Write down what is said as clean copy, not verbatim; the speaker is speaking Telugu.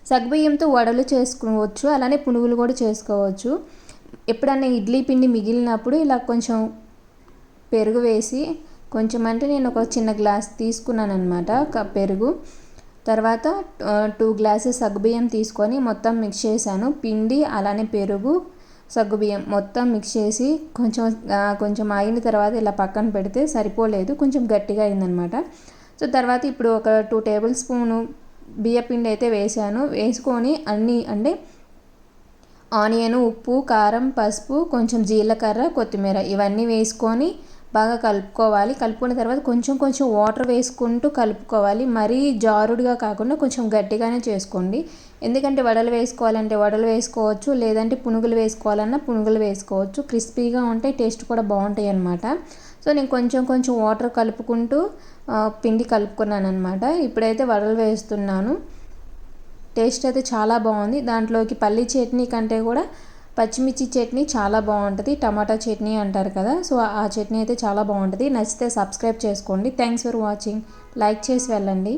సగ్గుబియ్యంతో వడలు చేసుకోవచ్చు, అలానే పునుగులు కూడా చేసుకోవచ్చు. ఎప్పుడన్నా ఇడ్లీ పిండి మిగిలినప్పుడు ఇలా కొంచెం పెరుగు వేసి, కొంచెం అంటే నేను ఒక చిన్న గ్లాస్ తీసుకున్నాను అనమాట పెరుగు. తర్వాత 2 గ్లాసెస్ సగ్గుబియ్యం తీసుకొని మొత్తం మిక్స్ చేశాను. పిండి అలానే పెరుగు సగ్గుబియ్యం మొత్తం మిక్స్ చేసి కొంచెం ఆగిన తర్వాత ఇలా పక్కన పెడితే సరిపోలేదు, కొంచెం గట్టిగా అయిందనమాట. సో తర్వాత ఇప్పుడు ఒక 2 టేబుల్ స్పూను బియ్యపిండి అయితే వేసాను. వేసుకొని అన్నీ అంటే ఆనియన్, ఉప్పు, కారం, పసుపు, కొంచెం జీలకర్ర, కొత్తిమీర ఇవన్నీ వేసుకొని బాగా కలుపుకోవాలి. కలుపుకున్న తర్వాత కొంచెం వాటర్ వేసుకుంటూ కలుపుకోవాలి. మరీ జారుడుగా కాకుండా కొంచెం గట్టిగానే చేసుకోండి. ఎందుకంటే వడలు వేసుకోవాలంటే వడలు వేసుకోవచ్చు, లేదంటే పునుగులు వేసుకోవాలన్నా పునుగులు వేసుకోవచ్చు. క్రిస్పీగా ఉంటే టేస్ట్ కూడా బాగుంటాయి అన్నమాట. సో నేను కొంచెం వాటర్ కలుపుకుంటూ పిండి కలుపుకున్నాను అనమాట. ఇప్పుడైతే వడలు వేస్తున్నాను. టేస్ట్ అయితే చాలా బాగుంది. దాంట్లోకి పల్లీ చట్నీ కంటే కూడా పచ్చిమిర్చి చట్నీ చాలా బాగుంటుంది. టమాటా చట్నీ అంటారు కదా, సో ఆ చట్నీ అయితే చాలా బాగుంటుంది. నచ్చితే సబ్స్క్రైబ్ చేసుకోండి. Thanks for watching. లైక్ చేసి వెళ్ళండి.